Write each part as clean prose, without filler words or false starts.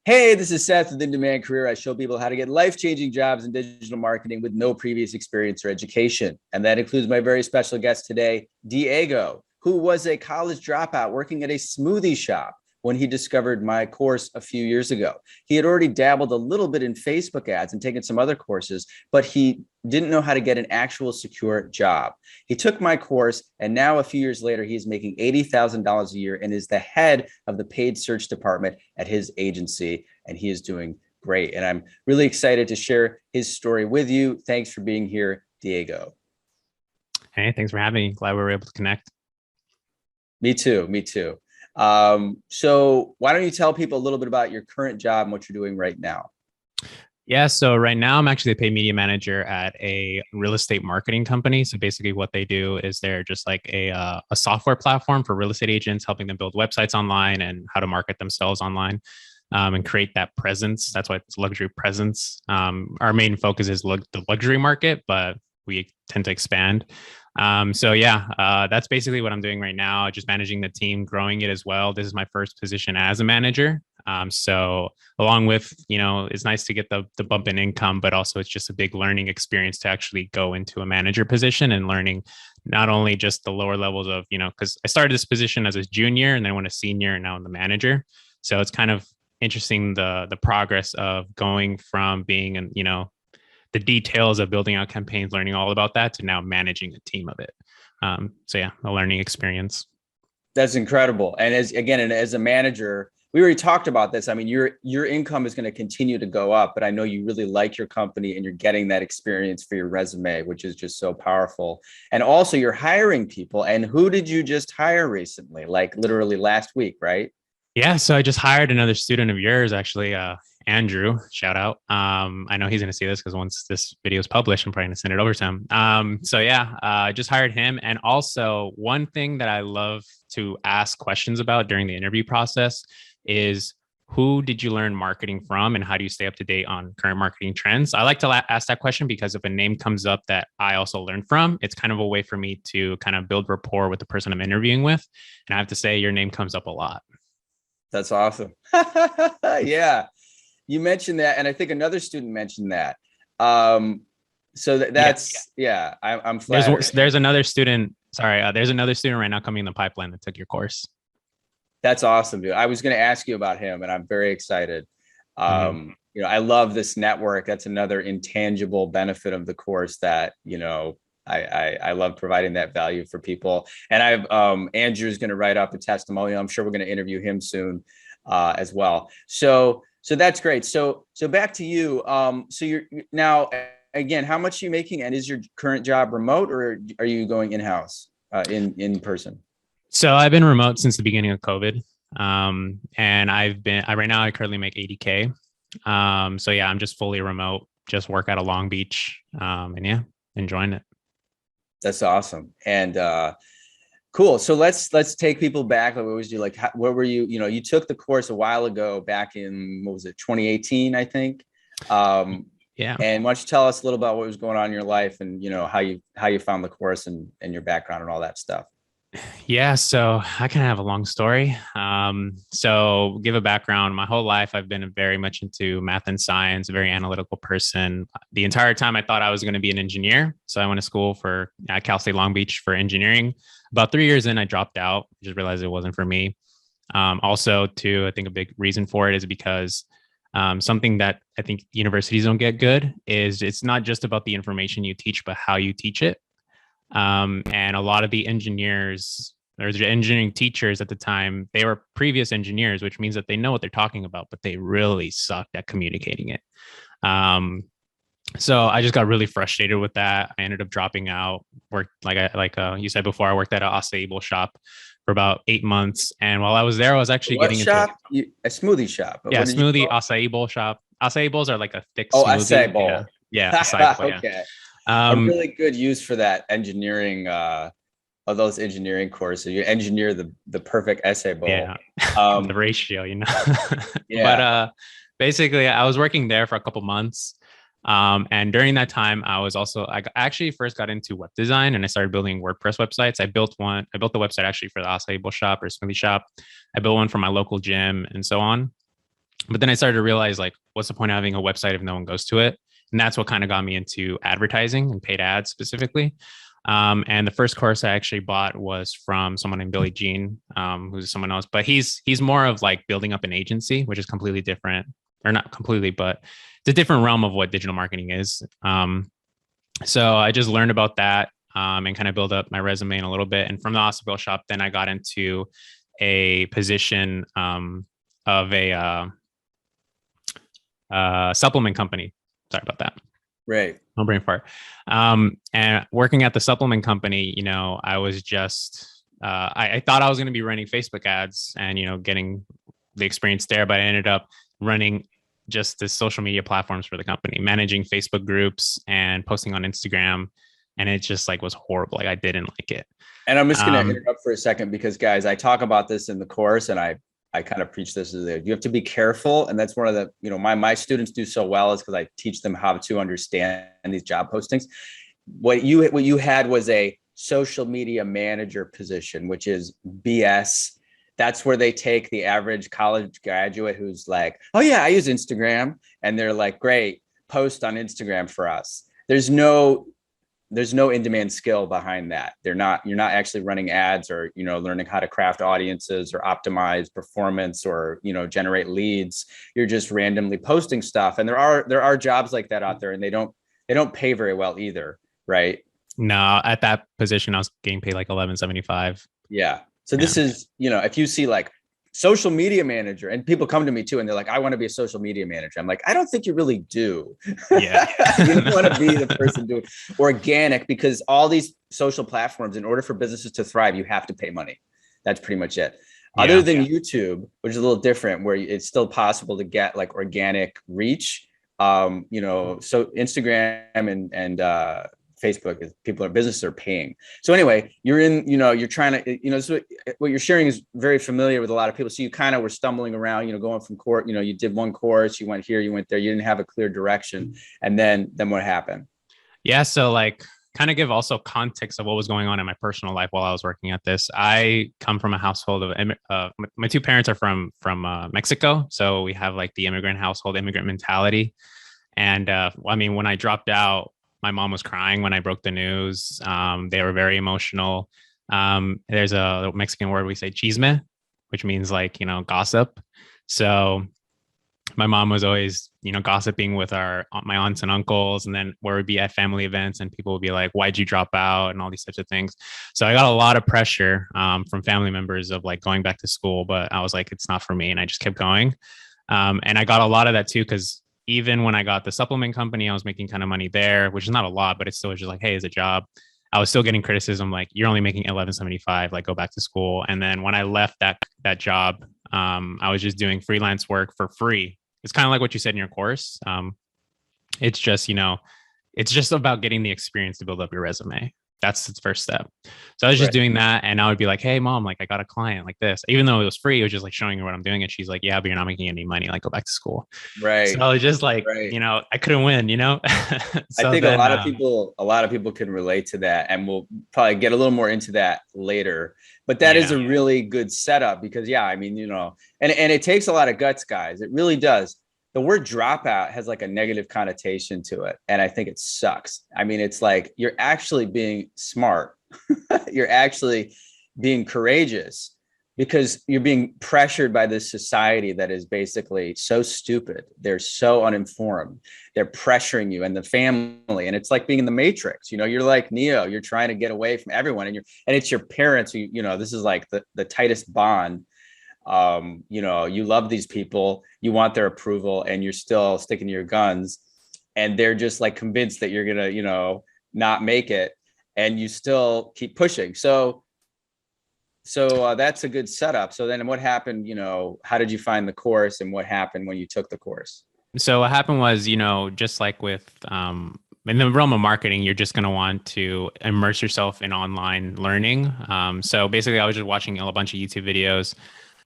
Hey, this is Seth with In Demand Career. I show people how to get life-changing jobs in digital marketing with no previous experience or education. And that includes my very special guest today, Diego, who was a college dropout working at a smoothie shop when he discovered my course a few years ago. He had already dabbled a little bit in Facebook ads and taken some other courses, but he didn't know how to get an actual secure job. He took my course, and now a few years later, he's making $80,000 a year and is the head of the paid search department at his agency, and he is doing great. And I'm really excited to share his story with you. Thanks for being here, Diego. Hey, thanks for having me. Glad we were able to connect. Me too. Me too. So why don't you tell people a little bit about your current job and what you're doing right now? Yeah, so right now I'm actually a paid media manager at a real estate marketing company. So basically what they do is they're just like a software platform for real estate agents, helping them build websites online and how to market themselves online and create that presence. That's why it's luxury presence. Our main focus is the luxury market, but we tend to expand. That's basically what I'm doing right now, just managing the team, growing it as well. This is my first position as a manager. So along with, it's nice to get the bump in income, but also it's just a big learning experience to actually go into a manager position and learning not only just the lower levels of, because I started this position as a junior and then went a senior and now I'm the manager. So it's kind of interesting the progress of going from being the details of building out campaigns, learning all about that to now managing a team of it. A learning experience. That's incredible. And as a manager, we already talked about this. I mean, your income is going to continue to go up, but I know you really like your company and you're getting that experience for your resume, which is just so powerful. And also you're hiring people. And who did you just hire recently? Like literally last week, right? Yeah. So I just hired another student of yours, actually, Andrew, shout out. I know he's going to see this because once this video is published, I'm probably going to send it over to him. I just hired him. And also one thing that I love to ask questions about during the interview process is who did you learn marketing from and how do you stay up to date on current marketing trends? I like to ask that question because if a name comes up that I also learned from, it's kind of a way for me to kind of build rapport with the person I'm interviewing with. And I have to say your name comes up a lot. That's awesome. Yeah. You mentioned that, and I think another student mentioned that. I'm flattered. There's another student. Sorry, there's another student right now coming in the pipeline that took your course. That's awesome, dude. I was going to ask you about him, and I'm very excited. I love this network. That's another intangible benefit of the course that I love providing that value for people. And Andrew's going to write up a testimonial. I'm sure we're going to interview him soon as well. So that's great. So back to you. So you're now, again, how much are you making? And is your current job remote or are you going in-house in person? So I've been remote since the beginning of COVID. And right now I currently make 80K. I'm just fully remote, just work out of Long Beach. Enjoying it. That's awesome. And cool. So let's take people back. Like we always do. Like, where were you? You took the course a while ago, back in 2018, I think. Yeah. And why don't you tell us a little about what was going on in your life and how you found the course and your background and all that stuff. Yeah, so I kind of have a long story. So give a background. My whole life, I've been very much into math and science, a very analytical person. The entire time I thought I was going to be an engineer. So I went to school at Cal State Long Beach for engineering. About 3 years in, I dropped out. I just realized it wasn't for me. I think a big reason for it is because something that I think universities don't get good is it's not just about the information you teach, but how you teach it. And a lot of the engineers or the engineering teachers at the time, they were previous engineers, which means that they know what they're talking about, but they really sucked at communicating it. So I just got really frustrated with that. I ended up dropping out. Worked you said before, I worked at an acai bowl shop for about 8 months. And while I was there, I was actually getting into a smoothie shop. Yeah, smoothie acai bowl shop. Acai bowls are like a thick smoothie. Acai bowl. Yeah, acai bowl. Okay. A really good use for that engineering of those engineering courses. You engineer the perfect acai bowl. Yeah. The ratio, Yeah. But basically I was working there for a couple months. And during that time, I actually first got into web design and I started building WordPress websites. I built the website actually for the acai bowl shop or smoothie shop. I built one for my local gym and so on. But then I started to realize, like, what's the point of having a website if no one goes to it? And that's what kind of got me into advertising and paid ads specifically. And the first course I actually bought was from someone named Billy Jean, who's someone else, but he's more of like building up an agency, which is completely different, or not completely, but it's a different realm of what digital marketing is. So I just learned about that, and kind of build up my resume in a little bit. And from the hospital shop, then I got into a position of a supplement company. Sorry about that. Right. No brain fart. And working at the supplement company, I was just, I thought I was going to be running Facebook ads and, getting the experience there, but I ended up running just the social media platforms for the company, managing Facebook groups and posting on Instagram. And it just like was horrible. Like I didn't like it. And I'm just going to interrupt for a second because guys, I talk about this in the course and I kind of preach this as you have to be careful. And that's one of the, my students do so well is because I teach them how to understand these job postings. What you had was a social media manager position, which is BS. That's where they take the average college graduate who's like, oh yeah, I use Instagram. And they're like, great, post on Instagram for us. There's no in-demand skill behind that. You're not actually running ads or, learning how to craft audiences or optimize performance or, generate leads. You're just randomly posting stuff. And there are jobs like that out there and they don't pay very well either. Right. No, at that position, I was getting paid like $11.75. Yeah. So this is, if you see like social media manager and people come to me too, and they're like, I want to be a social media manager. I'm like, I don't think you really do. Yeah. You don't want to be the person doing organic because all these social platforms, in order for businesses to thrive, you have to pay money. That's pretty much it. Yeah. Other than YouTube, which is a little different, where it's still possible to get like organic reach. So Instagram and Facebook is businesses are paying. So anyway, you're in, you're trying to, so what you're sharing is very familiar with a lot of people. So you kind of were stumbling around, going from court, you did one course, you went here, you went there, you didn't have a clear direction. And then what happened? Yeah. So like kind of give also context of what was going on in my personal life while I was working at this. I come from a household of, my two parents are from Mexico. So we have like the immigrant household, immigrant mentality. And when I dropped out, my mom was crying when I broke the news. They were very emotional. There's a Mexican word we say chisme, which means like, gossip. So my mom was always, gossiping with my aunts and uncles. And then where we'd be at family events and people would be like, why'd you drop out? And all these types of things. So I got a lot of pressure from family members of like going back to school, but I was like, it's not for me. And I just kept going. And I got a lot of that too, because even when I got the supplement company, I was making kind of money there, which is not a lot, but it's still just like, hey, it's a job. I was still getting criticism, like you're only making $11.75, like go back to school. And then when I left that job, I was just doing freelance work for free. It's kind of like what you said in your course. It's just, it's just about getting the experience to build up your resume. That's the first step. So I was just doing that. And I would be like, hey, mom, like I got a client like this, even though it was free, it was just like showing her what I'm doing. And she's like, yeah, but you're not making any money. Like go back to school. Right. So I was just like, I couldn't win, So I think a lot of people can relate to that. And we'll probably get a little more into that later. But that is a really good setup because, and it takes a lot of guts, guys. It really does. The word dropout has like a negative connotation to it. And I think it sucks. I mean, it's like you're actually being smart. You're actually being courageous because you're being pressured by this society that is basically so stupid. They're so uninformed. They're pressuring you and the family. And it's like being in the Matrix. You're like Neo. You're trying to get away from everyone. And it's your parents who, this is like the tightest bond. You love these people, you want their approval, and you're still sticking to your guns, and they're just like convinced that you're gonna, not make it, and you still keep pushing. So that's a good setup. So then what happened, how did you find the course and what happened when you took the course? So what happened was, just like with, in the realm of marketing, you're just going to want to immerse yourself in online learning. So basically I was just watching a bunch of YouTube videos.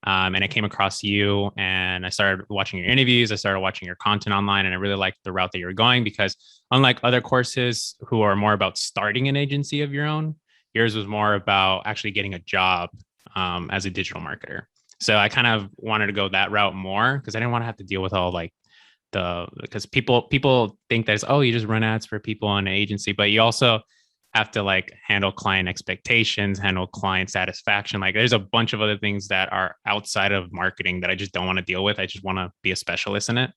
And I came across you and I started watching your interviews. I started watching your content online and I really liked the route that you were going because unlike other courses who are more about starting an agency of your own, yours was more about actually getting a job as a digital marketer. So I kind of wanted to go that route more because I didn't want to have to deal with all like because people think that it's, oh, you just run ads for people in an agency, but you also have to like handle client expectations, handle client satisfaction. Like there's a bunch of other things that are outside of marketing that I just don't want to deal with. I just want to be a specialist in it.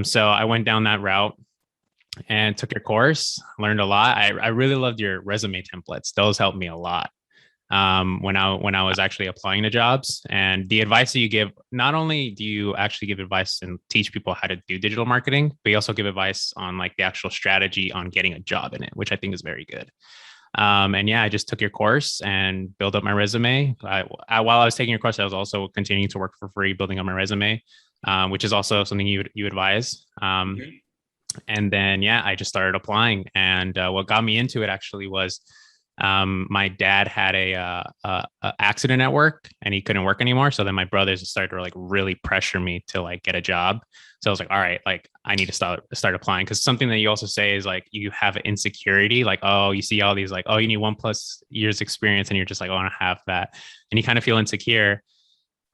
So I went down that route and took your course, learned a lot. I really loved your resume templates. Those helped me a lot when I was actually applying to jobs. And the advice that you give, not only do you actually give advice and teach people how to do digital marketing, but you also give advice on like the actual strategy on getting a job in it, which I think is very good. And yeah, I just took your course and built up my resume. While I was taking your course, I was also continuing to work for free, building up my resume, which is also something you advise. And then, yeah, I just started applying. And what got me into it actually was my dad had a accident at work and he couldn't work anymore. So then my brothers started to like really pressure me to like get a job. So I was like, all right, like I need to start applying. Cause something that you also say is like, you have an insecurity, like, oh, you see all these like, oh, you need 1+ years experience. And you're just like, oh, I don't have that. And you kind of feel insecure.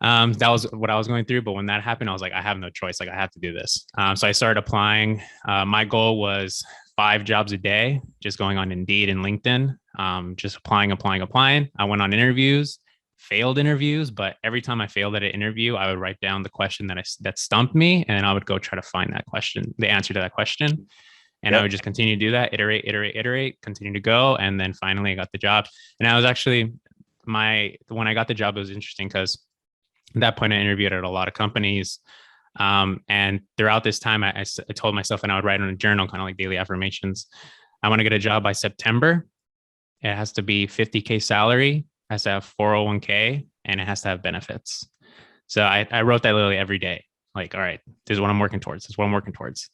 That was what I was going through. But when that happened, I was like, I have no choice. Like I have to do this. So I started applying. My goal was 5 jobs a day, just going on Indeed and LinkedIn, just applying. I went on interviews, failed interviews, but every time I failed at an interview, I would write down the question that stumped me, and I would go try to find that question, the answer to that question. And I would just continue to do that, iterate, continue to go. And then finally I got the job. And I was actually when I got the job, it was interesting because at that point I interviewed at a lot of companies. And throughout this time, I told myself, and I would write on a journal, kind of like daily affirmations, I want to get a job by September. It has to be 50K salary, has to have 401k, and it has to have benefits. So I wrote that literally every day. Like, all right, this is what I'm working towards.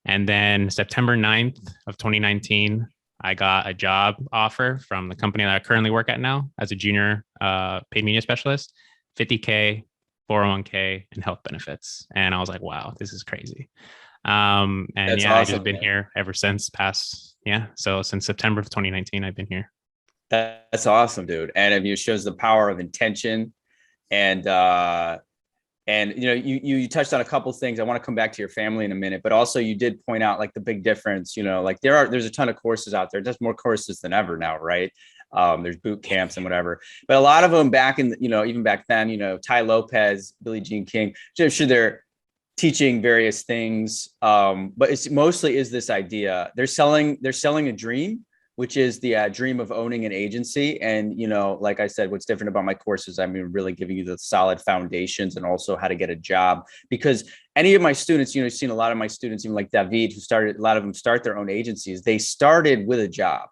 And then September 9th of 2019, I got a job offer from the company that I currently work at now as a junior paid media specialist, 50K, 401k, and health benefits. And I was like, wow, this is crazy. And that's awesome, I've just been here ever since So since September of 2019, I've been here. That's awesome, dude. And it shows the power of intention. And you touched on a couple of things. I want to come back to your family in a minute, but also you did point out like the big difference, like there's a ton of courses out there. There's more courses than ever now, right? There's boot camps and whatever, but a lot of them back in, even back then, Ty Lopez, Billie Jean King, I'm sure they're teaching various things. But it's mostly is this idea they're selling a dream, which is the dream of owning an agency. And, like I said, what's different about my courses, I'm really giving you the solid foundations and also how to get a job, because any of my students, you've seen a lot of my students, even like David, a lot of them start their own agencies. They started with a job.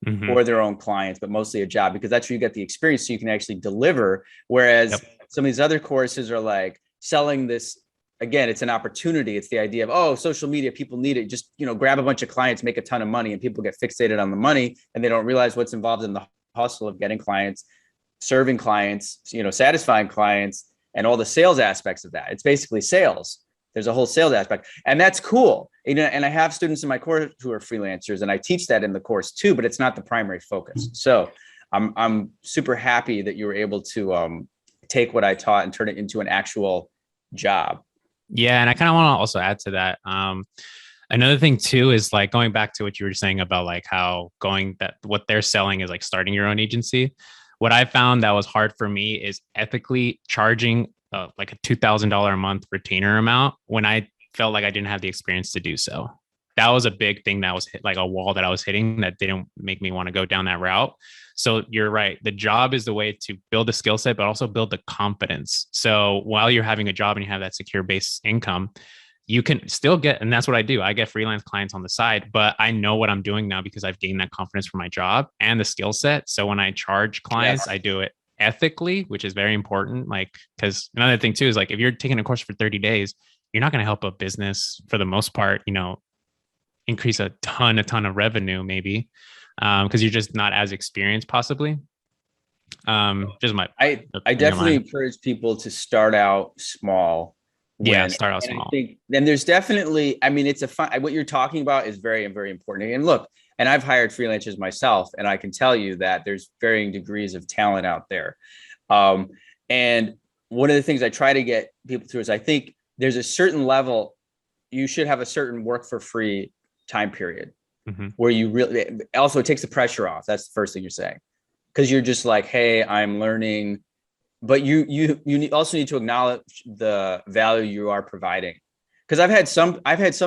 Mm-hmm. Or their own clients, but mostly a job, because that's where you get the experience so you can actually deliver. Whereas some of these other courses are like selling this, again, it's an opportunity. It's the idea of, oh, social media, people need it. Just, grab a bunch of clients, make a ton of money, and people get fixated on the money and they don't realize what's involved in the hustle of getting clients, serving clients, satisfying clients, and all the sales aspects of that. It's basically sales. There's a whole sales aspect, and that's cool. And I have students in my course who are freelancers, and I teach that in the course too, but it's not the primary focus. So I'm super happy that you were able to take what I taught and turn it into an actual job. Yeah. And I kind of want to also add to that. Another thing too, is like going back to what you were saying about like how what they're selling is like starting your own agency. What I found that was hard for me is ethically charging like a $2,000 a month retainer amount when I felt like I didn't have the experience to do so. That was a big thing that was like a wall that I was hitting that didn't make me want to go down that route. So you're right. The job is the way to build a skill set, but also build the confidence. So while you're having a job and you have that secure base income, you can still get, and that's what I do. I get freelance clients on the side, but I know what I'm doing now because I've gained that confidence from my job and the skill set. So when I charge clients, I do it ethically, which is very important. Like, because another thing too is like, if you're taking a course for 30 days, you're not going to help a business for the most part, increase a ton of revenue, maybe, because you're just not as experienced, possibly. I definitely encourage people to start out small. Start out small. Then there's definitely, it's what you're talking about is very, very important. And look, and I've hired freelancers myself, and I can tell you that there's varying degrees of talent out there. And one of the things I try to get people through is I think there's a certain level, you should have a certain work for free time period where you really, also it takes the pressure off. That's the first thing you're saying. Cause you're just like, hey, I'm learning, but you also need to acknowledge the value you are providing. Cause I've had some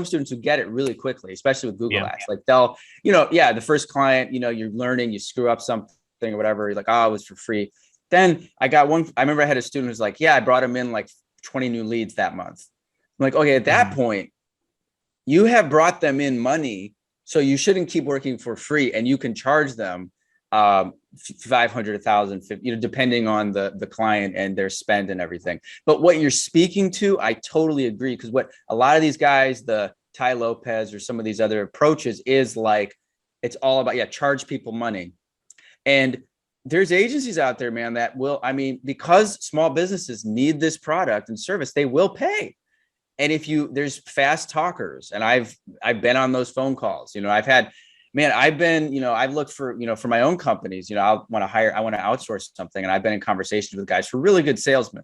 students who get it really quickly, especially with Google Ads. Like they'll, the first client, you're learning, you screw up something or whatever. You're like, oh, it was for free. Then I remember I had a student who's like, yeah, I brought him in like 20 new leads that month. I'm like, okay, at that point, you have brought them in money. So you shouldn't keep working for free, and you can charge them 500, 1,000, depending on the client and their spend and everything. But what you're speaking to, I totally agree. Because what a lot of these guys, the Ty Lopez or some of these other approaches is like, it's all about, charge people money. And there's agencies out there, man, that will, because small businesses need this product and service, they will pay. And there's fast talkers, and I've been on those phone calls. I've looked for my own companies, I want to outsource something. And I've been in conversations with guys for really good salesmen.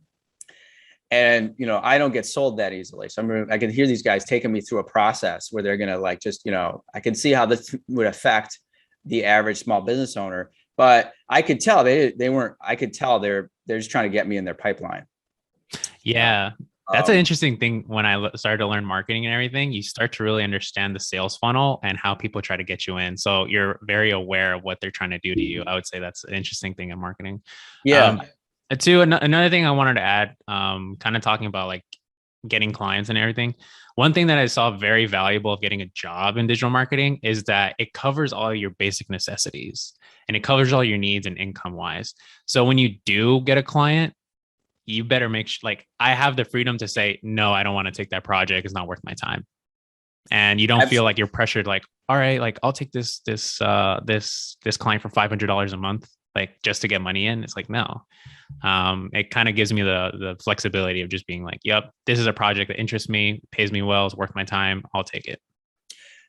And, I don't get sold that easily. So I can hear these guys taking me through a process where they're going to I can see how this would affect the average small business owner, but I could tell they're just trying to get me in their pipeline. Yeah. That's an interesting thing. When I started to learn marketing and everything, you start to really understand the sales funnel and how people try to get you in. So you're very aware of what they're trying to do to you. I would say that's an interesting thing in marketing. Yeah. Another thing I wanted to add, kind of talking about like getting clients and everything. One thing that I saw very valuable of getting a job in digital marketing is that it covers all your basic necessities and it covers all your needs and income wise. So when you do get a client, you better make sure, like, I have the freedom to say, no, I don't want to take that project. It's not worth my time. And you don't feel like you're pressured, like, all right, like I'll take this client for $500 a month, like just to get money in. It's like, no. It kind of gives me the flexibility of just being like, yep, this is a project that interests me, pays me well, it's worth my time. I'll take it.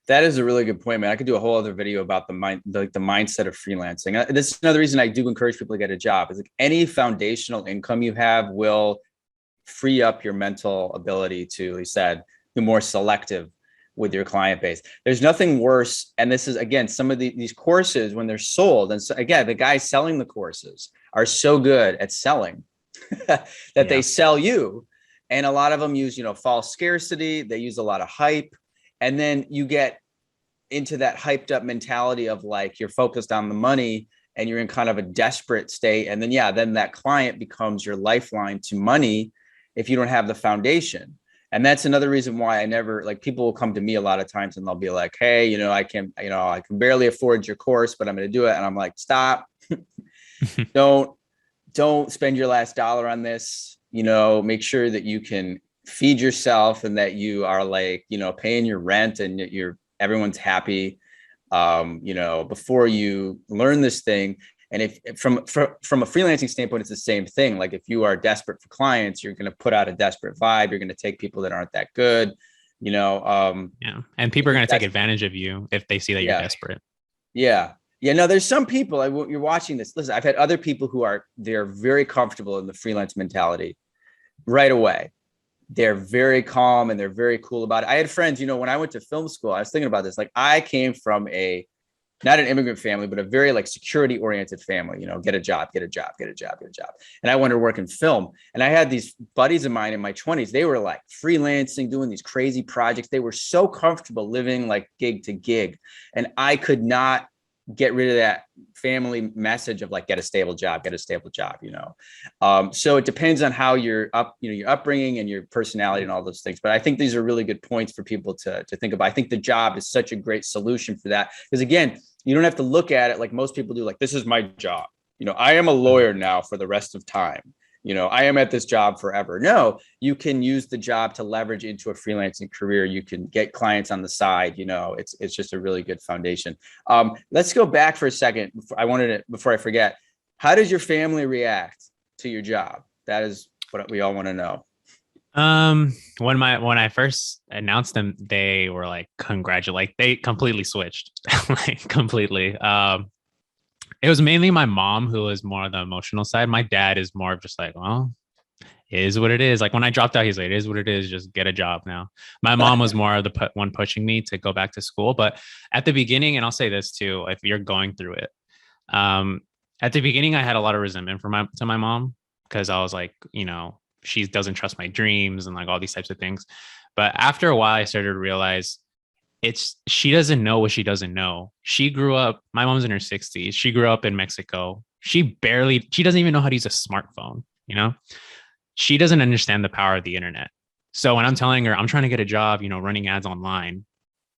That is a really good point, man. I could do a whole other video about the mindset of freelancing. This is another reason I do encourage people to get a job. Is like any foundational income you have will free up your mental ability to, he said, be more selective with your client base. There's nothing worse. And this is, again, some of these courses when they're sold. And so again, the guys selling the courses are so good at selling that they sell you. And a lot of them use, false scarcity. They use a lot of hype. And then you get into that hyped up mentality of like, you're focused on the money and you're in kind of a desperate state. And then, then that client becomes your lifeline to money if you don't have the foundation. And that's another reason why I never, like, people will come to me a lot of times and they'll be like, hey, I can barely afford your course, but I'm going to do it. And I'm like, stop, don't spend your last dollar on this, make sure that you can feed yourself and that you are like, paying your rent and everyone's happy, before you learn this thing. And if from a freelancing standpoint, it's the same thing. Like if you are desperate for clients, you're going to put out a desperate vibe. You're going to take people that aren't that good, And people are going to take advantage of you if they see that you're desperate. Yeah. No, there's some people, you're watching this. Listen, I've had other people they're very comfortable in the freelance mentality right away. They're very calm and they're very cool about it. I had friends, when I went to film school, I was thinking about this. Like I came from not an immigrant family, but a very like security oriented family, get a job. And I wanted to work in film. And I had these buddies of mine in my 20s. They were like freelancing, doing these crazy projects. They were so comfortable living like gig to gig. And I could not get rid of that family message of like, get a stable job. So it depends on how your upbringing and your personality and all those things. But I think these are really good points for people to think about. I think the job is such a great solution for that. Because again, you don't have to look at it like most people do. Like, this is my job. I am a lawyer now for the rest of time. I am at this job forever. No, you can use the job to leverage into a freelancing career. You can get clients on the side. It's just a really good foundation. Let's go back for a second. Before I forget, how does your family react to your job? That is what we all want to know. When I first announced them, they were like, congratulate. They completely switched, like completely. It was mainly my mom who was more on the emotional side. My dad is more of just like, well, it is what it is. Like when I dropped out, he's like, it is what it is. Just get a job now. My mom was more of the one pushing me to go back to school. But at the beginning, and I'll say this too, if you're going through it, um, at the beginning, I had a lot of resentment to my mom because I was like, she doesn't trust my dreams and like all these types of things. But after a while, I started to realize she doesn't know what she doesn't know. She grew up, my mom's in her 60s. She grew up in Mexico. She doesn't even know how to use a smartphone, She doesn't understand the power of the internet. So when I'm telling her I'm trying to get a job, running ads online,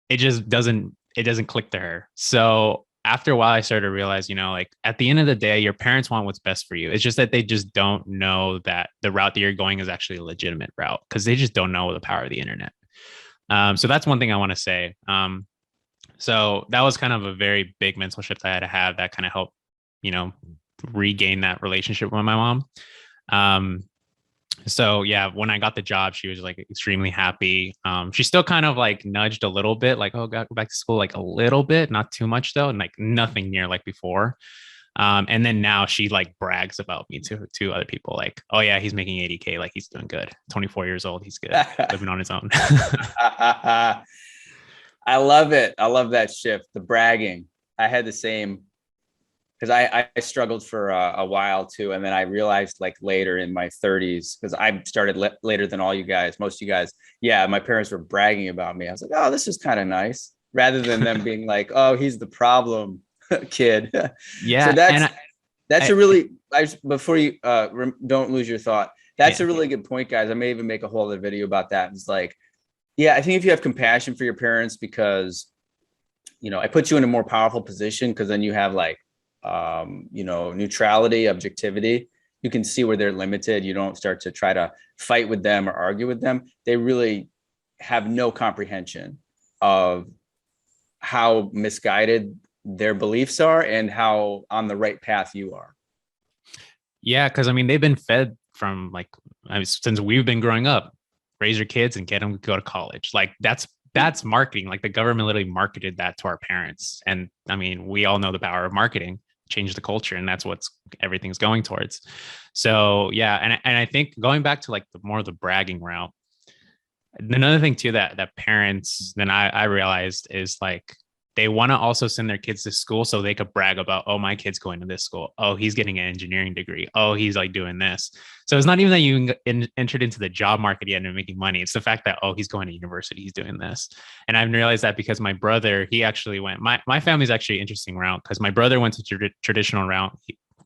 it doesn't click to her. So after a while, I started to realize, like at the end of the day, your parents want what's best for you. It's just that they just don't know that the route that you're going is actually a legitimate route because they just don't know the power of the internet. So that's one thing I want to say. So that was kind of a very big mental shift I had to have that kind of helped, regain that relationship with my mom. So yeah, when I got the job, she was like extremely happy. She still kind of like nudged a little bit, like, oh, gotta go back to school, like a little bit, not too much though, and like nothing near like before. And then now she like brags about me to other people, like, oh yeah, he's making 80K, like he's doing good. 24 years old, he's good, living on his own. I love it. I love that shift, the bragging. I had the same. Because I struggled for a while too. And then I realized like later in my 30s, because I started later than all you guys, most of you guys. Yeah, my parents were bragging about me. I was like, oh, this is kind of nice. Rather than them being like, oh, he's the problem kid. Yeah. So that's a really, before you don't lose your thought. That's a really good point, guys. I may even make a whole other video about that. It's like, yeah, I think if you have compassion for your parents, because, I put you in a more powerful position because then you have like, neutrality, objectivity. You can see where they're limited. You don't start to try to fight with them or argue with them. They really have no comprehension of how misguided their beliefs are and how on the right path you are. Yeah, because I mean, they've been fed from like since we've been growing up, raise your kids and get them to go to college. Like that's marketing. Like the government literally marketed that to our parents. And I mean, we all know the power of marketing, change the culture, and that's what everything's going towards. So yeah, and I think going back to like the bragging route, another thing too that parents then I realized is like they want to also send their kids to school so they could brag about, oh, my kid's going to this school. Oh, he's getting an engineering degree. Oh, he's like doing this. So it's not even that you entered into the job market yet and making money. It's the fact that, oh, he's going to university, he's doing this. And I've realized that because my brother, he actually went, my family's actually an interesting route because my brother went to traditional route.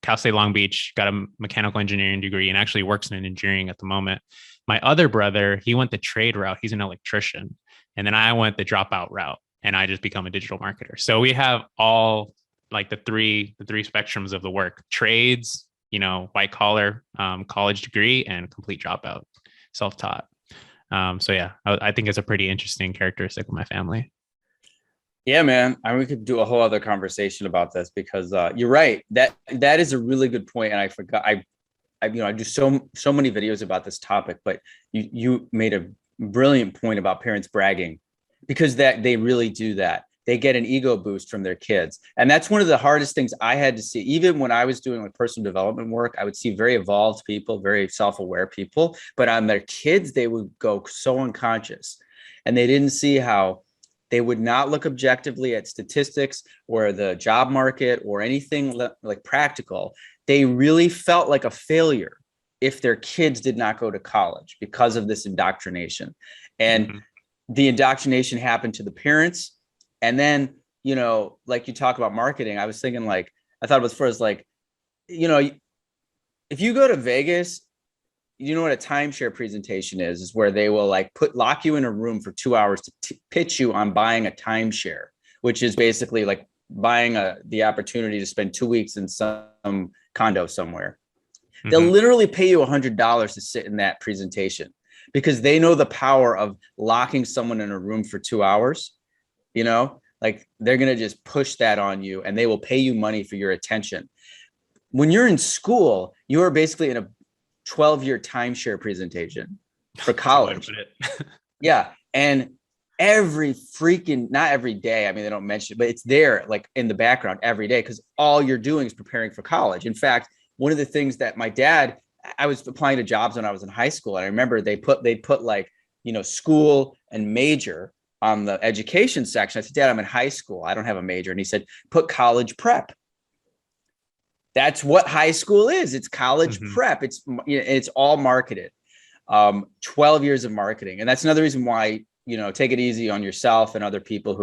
Cal State Long Beach, got a mechanical engineering degree and actually works in engineering at the moment. My other brother, he went the trade route. He's an electrician. And then I went the dropout route. And I just become a digital marketer. So we have all like the three spectrums of the work: trades, white collar, college degree, and complete dropout, self-taught. So yeah, I think it's a pretty interesting characteristic of my family. Yeah, man. We could do a whole other conversation about this because you're right. That is a really good point. And I forgot. I do so many videos about this topic, but you made a brilliant point about parents bragging. Because they really do that. They get an ego boost from their kids. And that's one of the hardest things I had to see. Even when I was doing like personal development work, I would see very evolved people, very self-aware people, but on their kids, they would go so unconscious. And they didn't see how they would not look objectively at statistics or the job market or anything like practical. They really felt like a failure if their kids did not go to college because of this indoctrination. And the indoctrination happened to the parents. And then, like you talk about marketing, I was thinking like, I thought it was first, like, if you go to Vegas, what a timeshare presentation is where they will like lock you in a room for 2 hours to pitch you on buying a timeshare, which is basically like buying the opportunity to spend 2 weeks in some condo somewhere. They'll literally pay you $100 to sit in that presentation, because they know the power of locking someone in a room for 2 hours. Like they're going to just push that on you and they will pay you money for your attention. When you're in school, you are basically in a 12-year timeshare presentation for college. Yeah. And not every day. I mean, they don't mention it, but it's there like in the background every day because all you're doing is preparing for college. In fact, one of the things that my dad I was applying to jobs when I was in high school. And I remember they put like, school and major on the education section. I said, Dad, I'm in high school. I don't have a major. And he said, put college prep. That's what high school is. It's college prep. It's all marketed. 12 years of marketing. And that's another reason why, take it easy on yourself and other people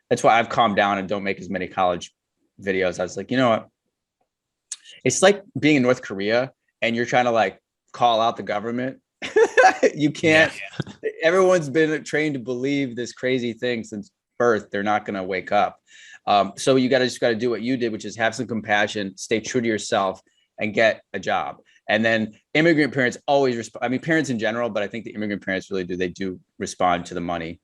that's why I've calmed down and don't make as many college videos. I was like, you know what? It's like being in North Korea and you're trying to like call out the government. You can't, everyone's been trained to believe this crazy thing since birth. They're not going to wake up. So you just got to do what you did, which is have some compassion, stay true to yourself and get a job. And then immigrant parents always respond. I mean, parents in general, but I think the immigrant parents really do. They do respond to the money.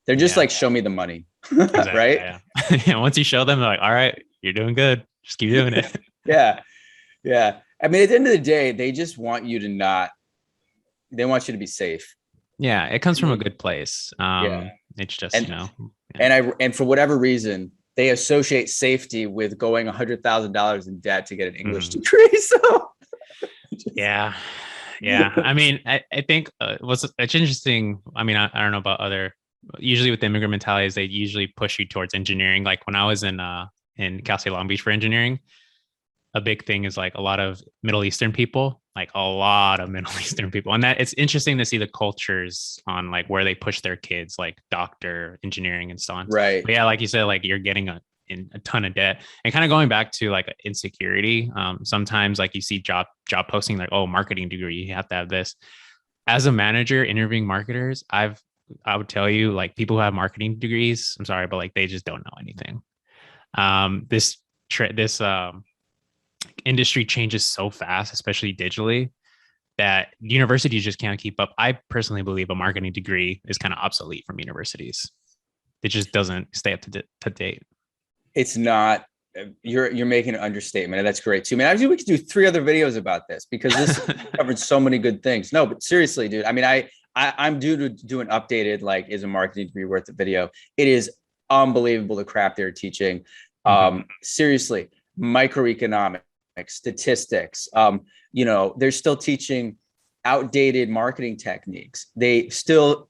They're just like, show me the money. Exactly, right? Yeah. Once you show them, they're like, all right, you're doing good. Just keep doing it. Yeah. I mean, at the end of the day, they just want you they want you to be safe. Yeah. It comes from a good place. It's just, And for whatever reason, they associate safety with going $100,000 in debt to get an English degree. So yeah. I mean, I think it's interesting. I mean, I don't know about usually with the immigrant mentality is they usually push you towards engineering. Like when I was in Cal State Long Beach for engineering, a big thing is like a lot of Middle Eastern people, and that it's interesting to see the cultures on like where they push their kids, like doctor, engineering and so on. Right. But yeah. Like you said, like you're getting in a ton of debt and kind of going back to like insecurity. Sometimes like you see job posting, like, oh, marketing degree, you have to have this. As a manager interviewing marketers, I would tell you like people who have marketing degrees, I'm sorry, but like they just don't know anything. This industry changes so fast, especially digitally, that universities just can't keep up. I personally believe a marketing degree is kind of obsolete from universities. It just doesn't stay up to date. It's not. You're making an understatement, and that's great too. Man, actually, we could do 3 other videos about this because this covered so many good things. No, but seriously, dude. I mean, I'm due to do an updated like is a marketing degree worth of video. It is unbelievable the crap they're teaching. Seriously, microeconomics, statistics. They're still teaching outdated marketing techniques. Digital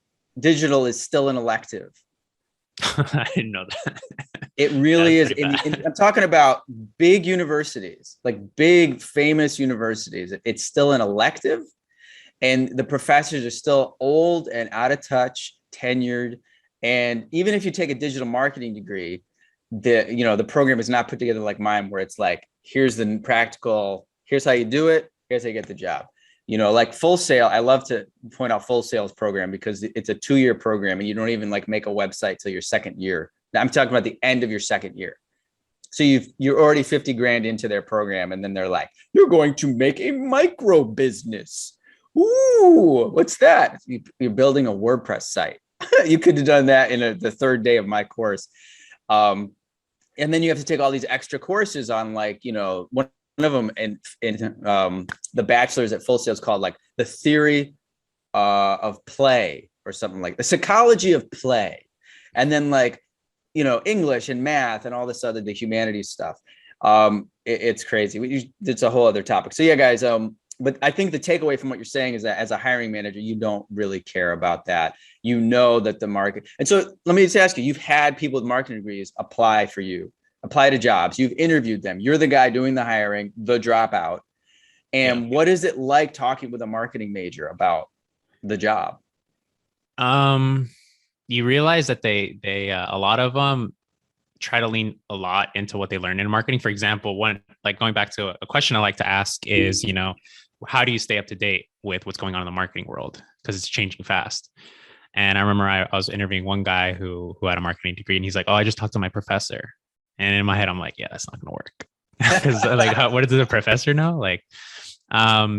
is still an elective. I didn't know that. It really is. I'm talking about big universities, like big famous universities. It's still an elective, and the professors are still old and out of touch, tenured. And even if you take a digital marketing degree, the program is not put together like mine, where it's like, here's the practical, here's how you do it, here's how you get the job. Like Full Sail, I love to point out Full Sail's program because it's a 2-year program and you don't even like make a website till your second year. Now, I'm talking about the end of your second year. So you're already 50 grand into their program. And then they're like, you're going to make a micro business. Ooh, what's that? You're building a WordPress site. You could have done that in the 3rd day of my course. And then you have to take all these extra courses on like, one of them in the bachelor's at Full Sail is called like the theory of play or something like the psychology of play. And then like, English and math and all this the humanities stuff. It's crazy. It's a whole other topic. So yeah, guys. But I think the takeaway from what you're saying is that as a hiring manager, you don't really care about that. That the market. And so let me just ask you, you've had people with marketing degrees apply to jobs. You've interviewed them. You're the guy doing the hiring, the dropout. And what is it like talking with a marketing major about the job? You realize that they a lot of them try to lean a lot into what they learned in marketing. For example, going back to a question I like to ask is, how do you stay up to date with what's going on in the marketing world? Because it's changing fast. And I remember I was interviewing one guy who had a marketing degree, and he's like, oh, I just talked to my professor. And in my head, I'm like, yeah, that's not going to work. Because like, what does the professor know? Like,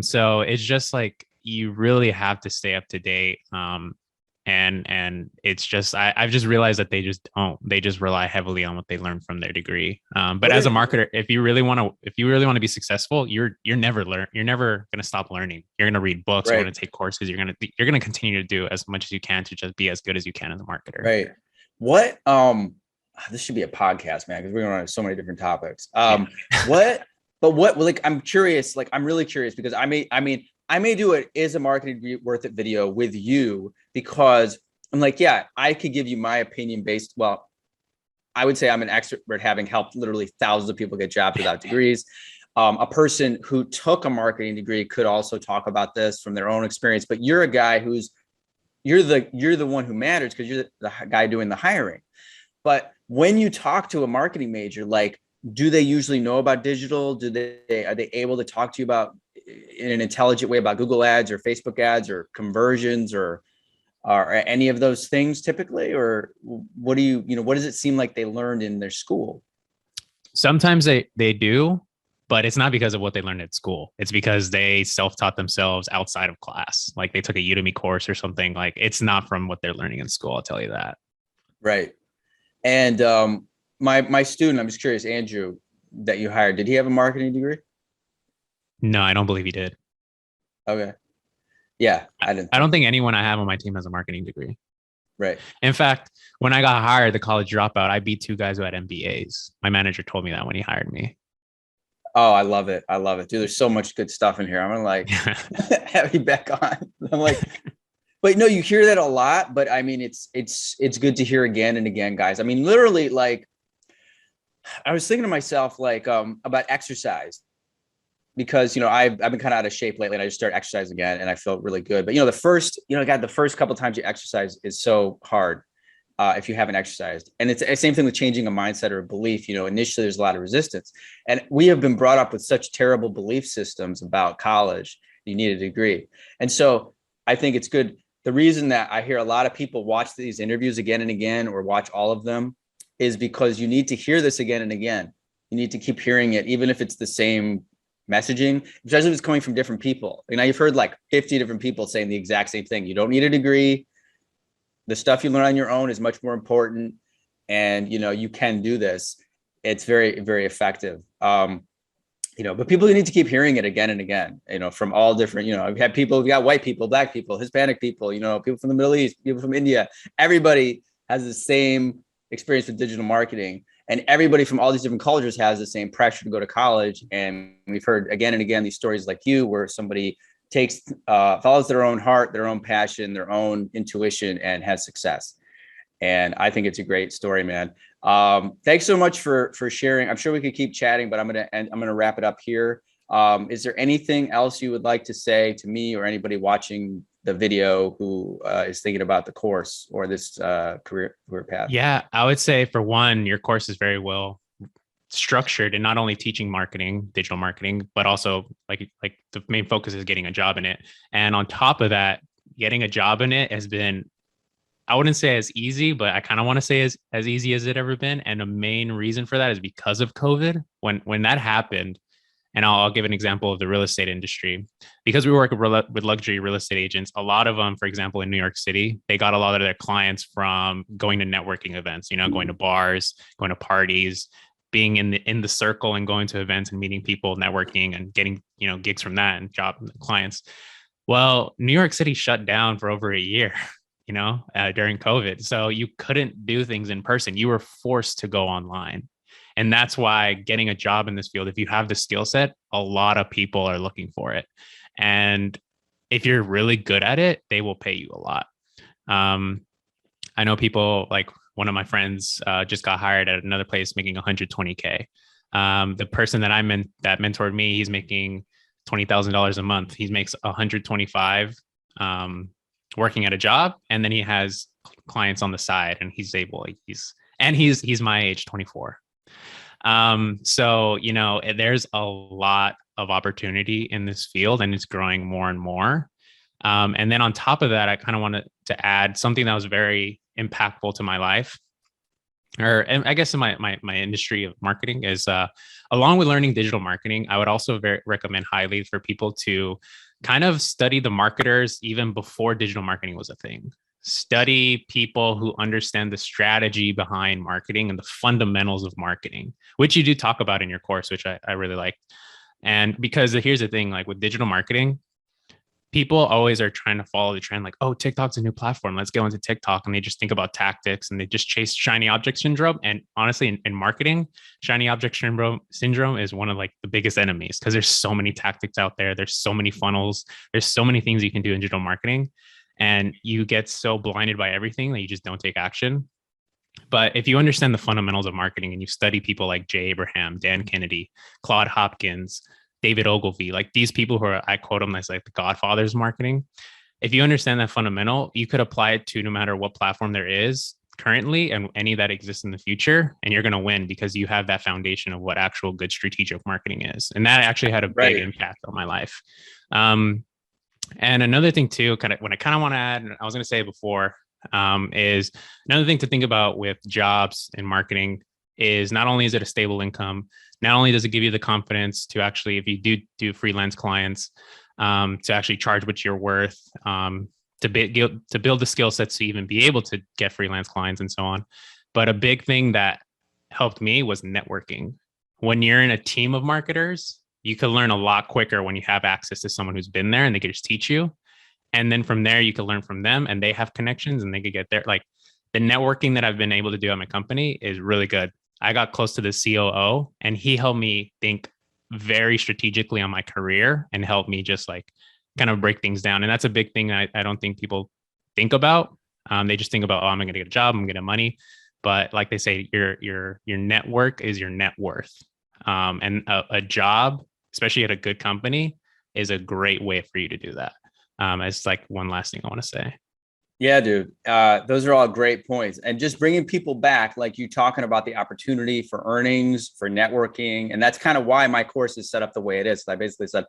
so it's just like, you really have to stay up to date. And it's just, I've just realized that they just rely heavily on what they learn from their degree. But as a marketer, if you really want to be successful, you're never going to stop learning. You're going to read books, you're going to take courses, you're going to continue to do as much as you can to just be as good as you can as a marketer. Right. What, this should be a podcast, man, because we're going on so many different topics. What But what, like, I'm curious, like, I'm really curious because I may do it is a marketing worth it video with you because I'm like, yeah, I could give you my opinion based. Well, I would say I'm an expert having helped literally thousands of people get jobs without degrees. A person who took a marketing degree could also talk about this from their own experience, but you're a guy who's you're the one who matters because you're the guy doing the hiring. But when you talk to a marketing major, like, do they usually know about digital? Are they able to talk to you about in an intelligent way about Google ads or Facebook ads or conversions or any of those things typically? Or what do what does it seem like they learned in their school? Sometimes they do, but it's not because of what they learned at school. It's because they self-taught themselves outside of class. Like they took a Udemy course or something. Like it's not from what they're learning in school. I'll tell you that. Right. And my student, I'm just curious, Andrew, that you hired, did he have a marketing degree? No, I don't believe he did. Okay. Yeah, I didn't. I don't think anyone I have on my team has a marketing degree. Right. In fact, when I got hired, the college dropout, I beat two guys who had MBAs. My manager told me that when he hired me. Oh, I love it. I love it. Dude, there's so much good stuff in here. I'm gonna like have you back on. I'm like, but no, you hear that a lot, but I mean, it's good to hear again and again, guys. I mean, literally, like, I was thinking to myself, like, about exercise because, I've been kind of out of shape lately and I just started exercising again and I felt really good. But, the first couple of times you exercise is so hard if you haven't exercised. And it's the same thing with changing a mindset or a belief. Initially there's a lot of resistance. And we have been brought up with such terrible belief systems about college. You need a degree. And so I think it's good. The reason that I hear a lot of people watch these interviews again and again, or watch all of them, is because you need to hear this again and again. You need to keep hearing it, even if it's the same messaging, especially if it's coming from different people. You've heard like 50 different people saying the exact same thing. You don't need a degree. The stuff you learn on your own is much more important. And, you can do this. It's very, very effective. But people need to keep hearing it again and again, from all different, we've had people, we've got white people, black people, Hispanic people, people from the Middle East, people from India. Everybody has the same experience with digital marketing. And everybody from all these different cultures has the same pressure to go to college. And we've heard again and again these stories like you, where somebody follows their own heart, their own passion, their own intuition, and has success. And I think it's a great story, man. Thanks so much for sharing. I'm sure we could keep chatting, but I'm gonna wrap it up here. Is there anything else you would like to say to me or anybody watching the video who is thinking about the course or this career path? Yeah, I would say for one, your course is very well structured and not only teaching marketing, digital marketing, but also like the main focus is getting a job in it. And on top of that, getting a job in it has been, I wouldn't say as easy, but I kind of want to say as easy as it ever been. And the main reason for that is because of COVID. When that happened, and I'll give an example of the real estate industry, because we work with luxury real estate agents. A lot of them, for example, in New York City, they got a lot of their clients from going to networking events, going to bars, going to parties, being in the circle and going to events and meeting people, networking and getting, gigs from that and job clients. Well, New York City shut down for over a year, during COVID. So you couldn't do things in person. You were forced to go online. And that's why getting a job in this field, if you have the skill set, a lot of people are looking for it. And if you're really good at it, they will pay you a lot. I know people, like one of my friends just got hired at another place making 120K. The person that that mentored me, he's making $20,000 a month. He makes 125 working at a job, and then he has clients on the side, and he's my age, 24. So, there's a lot of opportunity in this field and it's growing more and more. And then on top of that, I kind of wanted to add something that was very impactful to my life, or I guess in my industry of marketing is, along with learning digital marketing, I would also recommend highly for people to kind of study the marketers even before digital marketing was a thing. Study people who understand the strategy behind marketing and the fundamentals of marketing, which you do talk about in your course, which I really like. And because here's the thing, like with digital marketing, people always are trying to follow the trend, like, oh, TikTok's a new platform, let's go into TikTok. And they just think about tactics and they just chase shiny object syndrome. And honestly, in marketing, shiny object syndrome is one of like the biggest enemies, because there's so many tactics out there. There's so many funnels. There's so many things you can do in digital marketing. And you get so blinded by everything that you just don't take action. But if you understand the fundamentals of marketing and you study people like Jay Abraham, Dan Kennedy, Claude Hopkins, David Ogilvy, like these people who are, I quote them as like the godfathers of marketing. If you understand that fundamental, you could apply it to no matter what platform there is currently and any that exists in the future, and you're going to win because you have that foundation of what actual good strategic marketing is. And that actually had a big impact on my life. And another thing too, kind of what I kind of want to add, and I was going to say before, is another thing to think about with jobs in marketing is not only is it a stable income, not only does it give you the confidence to actually, if you do freelance clients, to actually charge what you're worth, to build the skill sets to even be able to get freelance clients and so on. But a big thing that helped me was networking. When you're in a team of marketers, you can learn a lot quicker when you have access to someone who's been there and they can just teach you. And then from there, you can learn from them and they have connections and they could get there. Like the networking that I've been able to do at my company is really good. I got close to the COO and he helped me think very strategically on my career and helped me just like kind of break things down. And that's a big thing I don't think people think about. They just think about, oh, I'm going to get a job, I'm going to get money. But like they say, your network is your net worth. And a job, especially at a good company, is a great way for you to do that. It's like one last thing I want to say. Yeah, dude. Those are all great points. And just bringing people back, like you talking about the opportunity for earnings, for networking. And that's kind of why my course is set up the way it is. So I basically said,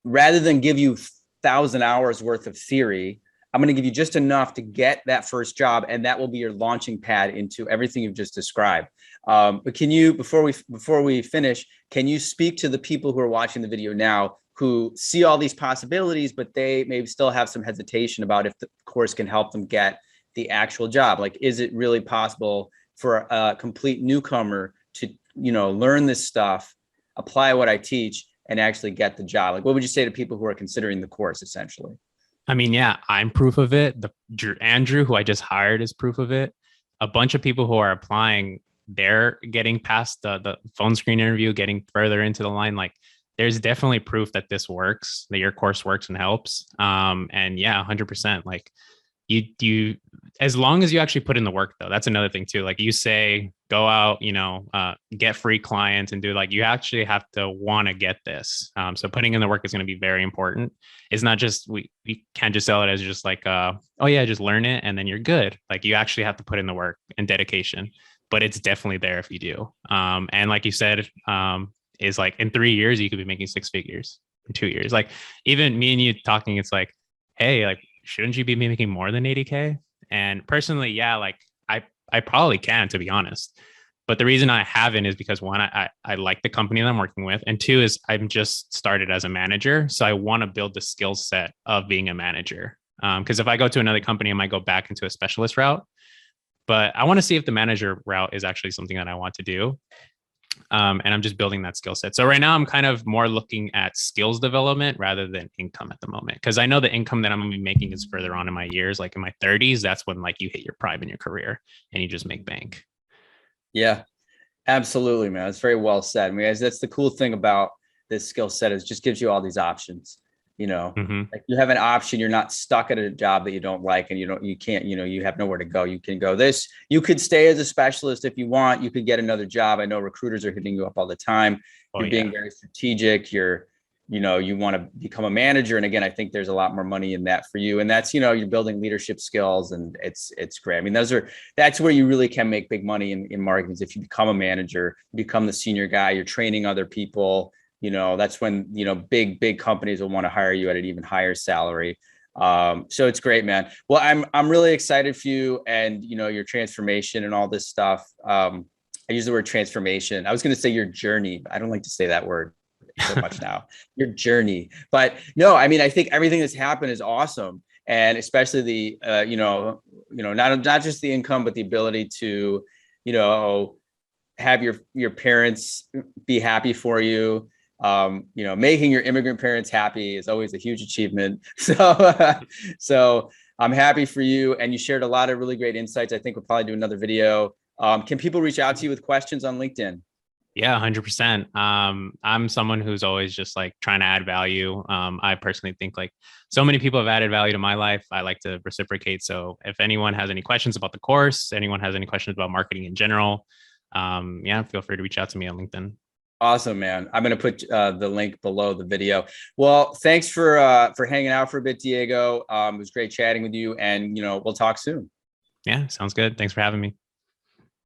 rather than give you 1,000 hours worth of theory, I'm going to give you just enough to get that first job. And that will be your launching pad into everything you've just described. But can you, before we finish, can you speak to the people who are watching the video now who see all these possibilities, but they maybe still have some hesitation about if the course can help them get the actual job? Like, is it really possible for a complete newcomer to, learn this stuff, apply what I teach, and actually get the job? Like, what would you say to people who are considering the course, essentially? I mean, yeah, I'm proof of it. Andrew, who I just hired, is proof of it. A bunch of people who are applying, they're getting past the phone screen interview, getting further into the line. Like, there's definitely proof that this works, that your course works and helps. And yeah, 100%. Like you, as long as you actually put in the work though, that's another thing too. Like you say, go out, get free clients and do, like, you actually have to want to get this. So putting in the work is going to be very important. It's not just, we can't just sell it as just like, oh yeah, just learn it and then you're good. Like you actually have to put in the work and dedication, but it's definitely there if you do. And like you said, is like in 3 years, you could be making 6 figures. In 2 years. Like even me and you talking, it's like, hey, like, shouldn't you be making more than 80K? And personally, yeah, like I probably can, to be honest. But the reason I haven't is because one, I like the company that I'm working with. And two is I'm just started as a manager. So I want to build the skill set of being a manager. Because if I go to another company, I might go back into a specialist route. But I want to see if the manager route is actually something that I want to do. And I'm just building that skill set. So right now I'm kind of more looking at skills development rather than income at the moment. Because I know the income that I'm going to be making is further on in my years, like in my 30s. That's when like you hit your prime in your career and you just make bank. Yeah, absolutely, man. It's very well said. I mean, that's the cool thing about this skill set, is it just gives you all these options. Like you have an option. You're not stuck at a job that you don't like, and you can't, you have nowhere to go. You can go this, you could stay as a specialist if you want. You could get another job. I know recruiters are hitting you up all the time. You're being very strategic. You want to become a manager. And again, I think there's a lot more money in that for you. And that's, you're building leadership skills, and it's great. I mean, that's where you really can make big money in marketing. If you become a manager, become the senior guy, you're training other people. That's when, big companies will want to hire you at an even higher salary. So it's great, man. Well, I'm really excited for you and, your transformation and all this stuff. I use the word transformation. I was going to say your journey, but I don't like to say that word so much now, your journey. But no, I mean, I think everything that's happened is awesome. And especially the, not just the income, but the ability to, have your parents be happy for you. Making your immigrant parents happy is always a huge achievement. So I'm happy for you. And you shared a lot of really great insights. I think we'll probably do another video. Can people reach out to you with questions on LinkedIn? Yeah, 100%. I'm someone who's always just like trying to add value. I personally think like so many people have added value to my life. I like to reciprocate. So if anyone has any questions about the course, anyone has any questions about marketing in general, feel free to reach out to me on LinkedIn. Awesome, man. I'm going to put the link below the video. Well, thanks for hanging out for a bit, Diego. It was great chatting with you, and we'll talk soon. Yeah, sounds good. Thanks for having me.